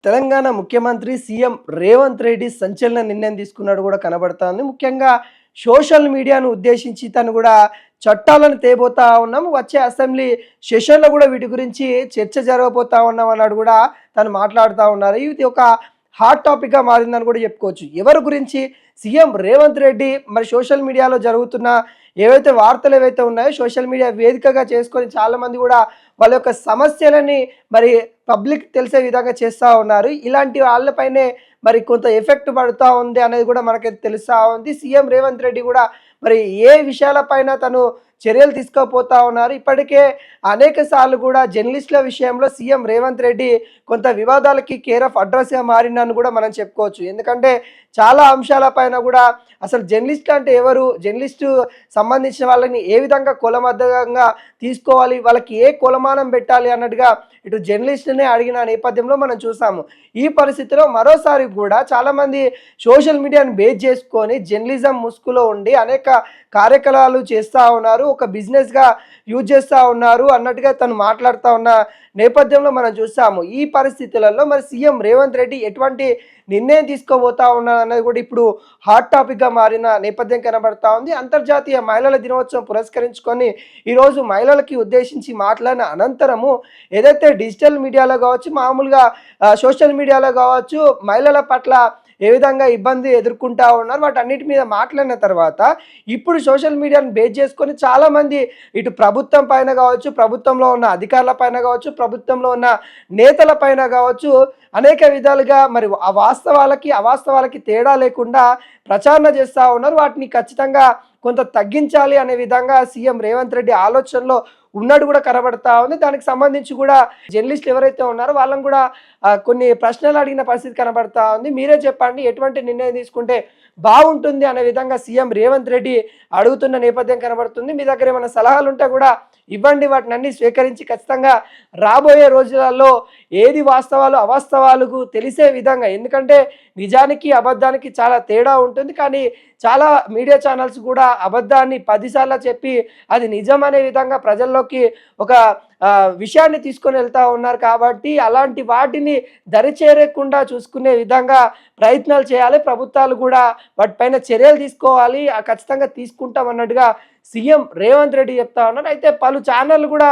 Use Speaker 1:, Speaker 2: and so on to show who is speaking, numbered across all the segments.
Speaker 1: తెలంగాణ ముఖ్యమంత్రి సీఎం రేవంత్ రెడ్డి సంచలన నిర్ణయం తీసుకున్నాడు కూడా కనబడుతోంది. ముఖ్యంగా సోషల్ మీడియాను ఉద్దేశించి తను కూడా చట్టాలను తేబోతా ఉన్నాం. వచ్చే అసెంబ్లీ సెషన్‌లో కూడా వీటి గురించి చర్చ జరగబోతా ఉన్నాం అన్నాడు కూడా తను మాట్లాడుతా ఉన్నారు. ఇది ఒక హాట్ టాపిక్‌గా మారిందని కూడా చెప్పుకోవచ్చు. ఎవరి గురించి? సీఎం రేవంత్ రెడ్డి మరి సోషల్ మీడియాలో జరుగుతున్న ఏవైతే వార్తలు ఏవైతే ఉన్నాయో సోషల్ మీడియా వేదికగా చేసుకొని చాలామంది కూడా వాళ్ళ యొక్క సమస్యలని మరి పబ్లిక్ తెలిసే విధంగా చేస్తూ ఉన్నారు. ఇలాంటి వాళ్ళపైనే మరి కొంత ఎఫెక్ట్ పడుతూ ఉంది అనేది కూడా మనకైతే తెలుస్తూ ఉంది. సీఎం రేవంత్ రెడ్డి కూడా మరి ఏ విషయాలపైన తను చర్యలు తీసుకోపోతా ఉన్నారు. ఇప్పటికే అనేక సార్లు కూడా జర్నలిస్టుల విషయంలో సీఎం రేవంత్ రెడ్డి కొంత వివాదాలకి కేర్ ఆఫ్ అడ్రస్గా మారిందని కూడా మనం చెప్పుకోవచ్చు. ఎందుకంటే చాలా అంశాలపైన కూడా అసలు జర్నలిస్ట్ అంటే ఎవరు, జర్నలిస్టు సంబంధించిన వాళ్ళని ఏ విధంగా కులబద్ధంగా తీసుకోవాలి, వాళ్ళకి ఏ కులమానం పెట్టాలి అన్నట్టుగా ఇటు జర్నలిస్టునే అడిగిన నేపథ్యంలో మనం చూసాము. ఈ పరిస్థితిలో మరోసారి కూడా చాలామంది సోషల్ మీడియాను బేస్ చేసుకొని జర్నలిజం ముసుగులో ఉండి అనేక కార్యకలాపాలు చేస్తూ ఉన్నారు, ఒక బిజినెస్గా యూజ్ చేస్తూ ఉన్నారు అన్నట్టుగా తను మాట్లాడుతూ ఉన్న నేపథ్యంలో మనం చూసాము. ఈ పరిస్థితులలో మరి సీఎం రేవంత్ రెడ్డి ఎటువంటి నిర్ణయం తీసుకోబోతా ఉన్నారు అనేది కూడా ఇప్పుడు హాట్ టాపిక్గా మారిన నేపథ్యం కనబడతా ఉంది. అంతర్జాతీయ మహిళల దినోత్సవం పురస్కరించుకొని ఈరోజు మహిళలకి ఉద్దేశించి మాట్లాడిన అనంతరము ఏదైతే డిజిటల్ మీడియాలో కావచ్చు, మామూలుగా సోషల్ మీడియాలో కావచ్చు, మహిళల పట్ల ఏ విధంగా ఇబ్బంది ఎదుర్కొంటా ఉన్నారు వాటన్నిటి మీద మాట్లాడిన తర్వాత ఇప్పుడు సోషల్ మీడియాను బేస్ చేసుకొని చాలామంది ఇటు ప్రభుత్వం పైన కావచ్చు, ప్రభుత్వంలో ఉన్న అధికారుల పైన కావచ్చు, ప్రభుత్వంలో ఉన్న నేతల పైన కావచ్చు అనేక విధాలుగా మరి ఆ వాస్తవాలకి అవాస్తవాలకి తేడా లేకుండా ప్రచారణ చేస్తూ ఉన్నారు. వాటిని ఖచ్చితంగా కొంత తగ్గించాలి అనే విధంగా సీఎం రేవంత్ రెడ్డి ఆలోచనలో ఉన్నట్టు కూడా కనబడతా ఉంది. దానికి సంబంధించి కూడా జర్నలిస్టులు ఎవరైతే ఉన్నారో వాళ్ళని కూడా కొన్ని ప్రశ్నలు అడిగిన పరిస్థితి కనబడతా ఉంది. మీరే చెప్పండి, ఎటువంటి నిర్ణయం తీసుకుంటే బాగుంటుంది అనే విధంగా సీఎం రేవంత్ రెడ్డి అడుగుతున్న నేపథ్యం కనబడుతుంది. మీ దగ్గర ఏమైనా సలహాలు ఉంటే కూడా ఇవ్వండి, వాటిని అన్ని స్వీకరించి ఖచ్చితంగా రాబోయే రోజులలో ఏది వాస్తవాలు అవాస్తవాలకు తెలిసే విధంగా, ఎందుకంటే నిజానికి అబద్ధానికి చాలా తేడా ఉంటుంది. కానీ చాలా మీడియా ఛానల్స్ కూడా అబద్ధాన్ని 10 సార్లు చెప్పి అది నిజం అనే విధంగా ప్రజల్లోకి ఒక విషయాన్ని తీసుకొని వెళ్తూ ఉన్నారు. కాబట్టి అలాంటి వాటిని దరిచేరకుండా చూసుకునే విధంగా ప్రయత్నాలు చేయాలి. ప్రభుత్వాలు కూడా వాటిపైన చర్యలు తీసుకోవాలి, ఖచ్చితంగా తీసుకుంటాం అన్నట్టుగా సీఎం రేవంత్ రెడ్డి చెప్తా ఉన్నారు. అయితే పలు ఛానళ్ళు కూడా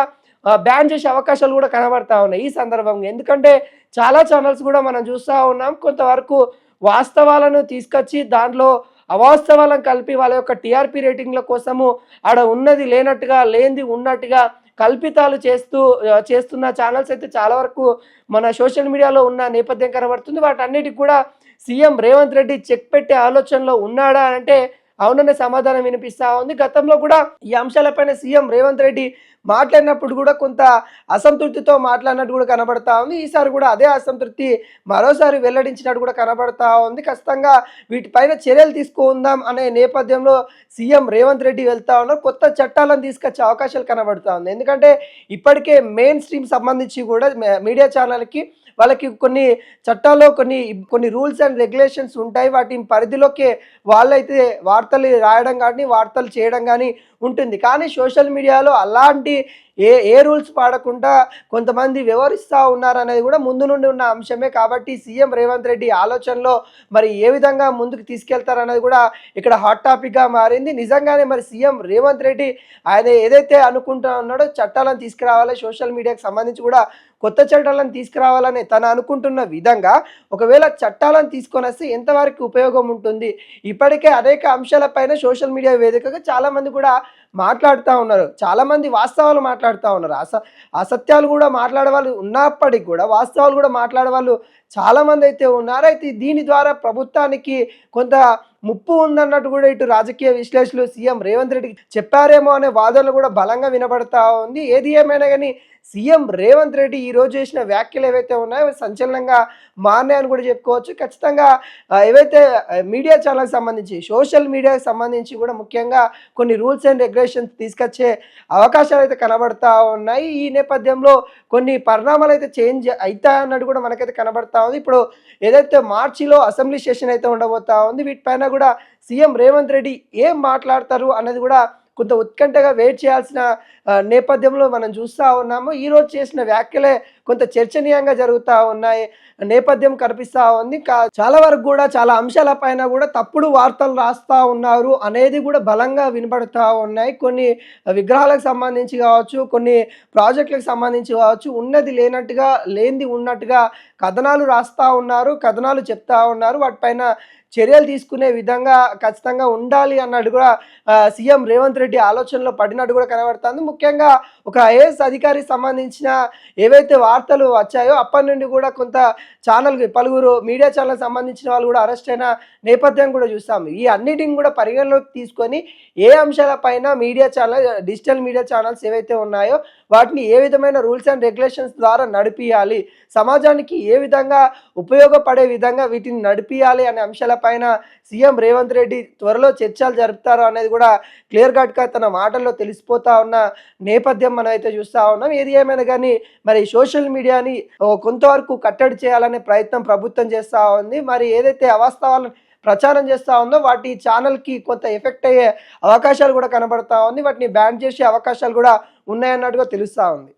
Speaker 1: బ్యాన్ చేసే అవకాశాలు కూడా కనబడతా ఉన్నాయి ఈ సందర్భంగా. ఎందుకంటే చాలా ఛానల్స్ కూడా మనం చూస్తూ ఉన్నాం, కొంతవరకు వాస్తవాలను తీసుకొచ్చి దాంట్లో అవాస్తవాలను కలిపి వాళ్ళ యొక్క టీఆర్పీ రేటింగ్ల కోసము ఆడ ఉన్నది లేనట్టుగా, లేనిది ఉన్నట్టుగా కల్పితాలు చేస్తున్న ఛానల్స్ అయితే చాలా వరకు మన సోషల్ మీడియాలో ఉన్న నేపథ్యం కనబడుతుంది. వాటన్నిటికి కూడా సీఎం రేవంత్ రెడ్డి చెక్ పెట్టే ఆలోచనలో ఉన్నాడా అంటే అవుననే సమాధానం వినిపిస్తూ ఉంది. గతంలో కూడా ఈ అంశాలపైన సీఎం రేవంత్ రెడ్డి మాట్లాడినప్పుడు కూడా కొంత అసంతృప్తితో మాట్లాడినట్టు కూడా కనబడతా ఉంది. ఈసారి కూడా అదే అసంతృప్తి మరోసారి వెల్లడించినట్టు కూడా కనబడతా ఉంది. ఖచ్చితంగా వీటిపైన చర్యలు తీసుకుందాం అనే నేపథ్యంలో సీఎం రేవంత్ రెడ్డి వెళ్తా ఉన్నారు. కొత్త చట్టాలను తీసుకొచ్చే అవకాశాలు కనబడతా ఉంది. ఎందుకంటే ఇప్పటికే మెయిన్ స్ట్రీమ్ సంబంధించి కూడా మీడియా ఛానల్కి వాళ్ళకి కొన్ని చట్టాల్లో కొన్ని రూల్స్ అండ్ రెగ్యులేషన్స్ ఉంటాయి. వాటి పరిధిలోకి వాళ్ళైతే వార్తలు రాయడం కానీ వార్తలు చేయడం కానీ ఉంటుంది. కానీ సోషల్ మీడియాలో అలాంటి ఏ రూల్స్ పాడకుండా కొంతమంది వ్యవహరిస్తూ ఉన్నారనేది కూడా ముందు నుండి ఉన్న అంశమే. కాబట్టి సీఎం రేవంత్ రెడ్డి ఆలోచనలో మరి ఏ విధంగా ముందుకు తీసుకెళ్తారనేది కూడా ఇక్కడ హాట్ టాపిక్గా మారింది. నిజంగానే మరి సీఎం రేవంత్ రెడ్డి ఆయన ఏదైతే అనుకుంటా ఉన్నాడో చట్టాలను తీసుకురావాలి, సోషల్ మీడియాకి సంబంధించి కూడా కొత్త చట్టాలను తీసుకురావాలని తను అనుకుంటున్న విధంగా ఒకవేళ చట్టాలను తీసుకొని వస్తే ఎంతవరకు ఉపయోగం ఉంటుంది? ఇప్పటికే అనేక అంశాలపైన సోషల్ మీడియా వేదికగా చాలామంది కూడా మాట్లాడుతూ ఉన్నారు, చాలామంది వాస్తవాలు మాట్లాడుతూ ఉన్నారు. అసత్యాలు కూడా మాట్లాడే వాళ్ళు ఉన్నప్పటికీ కూడా వాస్తవాలు కూడా మాట్లాడే వాళ్ళు చాలామంది అయితే ఉన్నారు. అయితే దీని ద్వారా ప్రభుత్వానికి కొంత ముప్పు ఉందన్నట్టు కూడా ఇటు రాజకీయ విశ్లేషకులు సీఎం రేవంత్ రెడ్డికి చెప్పారేమో అనే వాదనలు కూడా బలంగా వినబడతా ఉంది. ఏది ఏమైనా కానీ సీఎం రేవంత్ రెడ్డి ఈరోజు చేసిన వ్యాఖ్యలు ఏవైతే ఉన్నాయో సంచలనంగా మారినాయని కూడా చెప్పుకోవచ్చు. ఖచ్చితంగా ఏవైతే మీడియా ఛానల్కి సంబంధించి సోషల్ మీడియాకి సంబంధించి కూడా ముఖ్యంగా కొన్ని రూల్స్ అండ్ రెగ్యులేషన్స్ తీసుకొచ్చే అవకాశాలు అయితే కనబడతా ఉన్నాయి. ఈ నేపథ్యంలో కొన్ని పరిణామాలు అయితే చేంజ్ అవుతాయన్నట్టు కూడా మనకైతే కనబడతా ఉంది. ఇప్పుడు ఏదైతే మార్చిలో అసెంబ్లీ సెషన్ అయితే ఉండబోతా ఉంది, వీటిపైన కూడా సీఎం రేవంత్ రెడ్డి ఏం మాట్లాడతారు అన్నది కూడా కొంత ఉత్కంఠగా వెయిట్ చేయాల్సిన నేపథ్యంలో మనం చూస్తూ ఉన్నాము. ఈరోజు చేసిన వ్యాఖ్యలే కొంత చర్చనీయంగా జరుగుతూ ఉన్నాయి నేపథ్యం కనిపిస్తూ ఉంది. చాలా వరకు కూడా చాలా అంశాల పైన కూడా తప్పుడు వార్తలు రాస్తా ఉన్నారు అనేది కూడా బలంగా వినపడతా ఉన్నాయి. కొన్ని విగ్రహాలకు సంబంధించి కావచ్చు, కొన్ని ప్రాజెక్టులకు సంబంధించి కావచ్చు, ఉన్నది లేనట్టుగా, లేనిది ఉన్నట్టుగా కథనాలు రాస్తా ఉన్నారు, కథనాలు చెప్తా ఉన్నారు. వాటిపైన చర్యలు తీసుకునే విధంగా ఖచ్చితంగా ఉండాలి అన్నట్టు కూడా సీఎం రేవంత్ రెడ్డి ఆలోచనలో పడినట్టు కూడా కనబడుతుంది. ముఖ్యంగా ఒక ఐఏఎస్ అధికారికి సంబంధించిన ఏవైతే వార్తలు వచ్చాయో అప్పటి నుండి కూడా కొంత పలువురు మీడియా ఛానల్కి సంబంధించిన వాళ్ళు కూడా అరెస్ట్ అయిన నేపథ్యం కూడా చూస్తాము. ఈ అన్నిటిని కూడా పరిగణలోకి తీసుకొని ఏ అంశాలపైన డిజిటల్ మీడియా ఛానల్స్ ఏవైతే ఉన్నాయో వాటిని ఏ విధమైన రూల్స్ అండ్ రెగ్యులేషన్స్ ద్వారా నడిపియాలి, సమాజానికి ఏ విధంగా ఉపయోగపడే విధంగా వీటిని నడిపియాలి అనే అంశాలపైన సీఎం రేవంత్ రెడ్డి త్వరలో చర్చలు జరుపుతారు అనేది కూడా క్లియర్ కట్గా తన మాటల్లో తెలిసిపోతా ఉన్న నేపథ్యం మనం అయితే చూస్తూ ఉన్నాం. ఏది ఏమైనా కానీ మరి సోషల్ మీడియాని కొంతవరకు కట్టడి చేయాలనే ప్రయత్నం ప్రభుత్వం చేస్తూ ఉంది. మరి ఏదైతే అవాస్తవాలను ప్రచారం చేస్తూ ఉందో వాటి ఛానల్కి కొంత ఎఫెక్ట్ అయ్యే అవకాశాలు కూడా కనబడతా ఉంది. వాటిని బ్యాన్ చేసే అవకాశాలు కూడా ఉన్నాయన్నట్టుగా తెలుస్తూ ఉంది.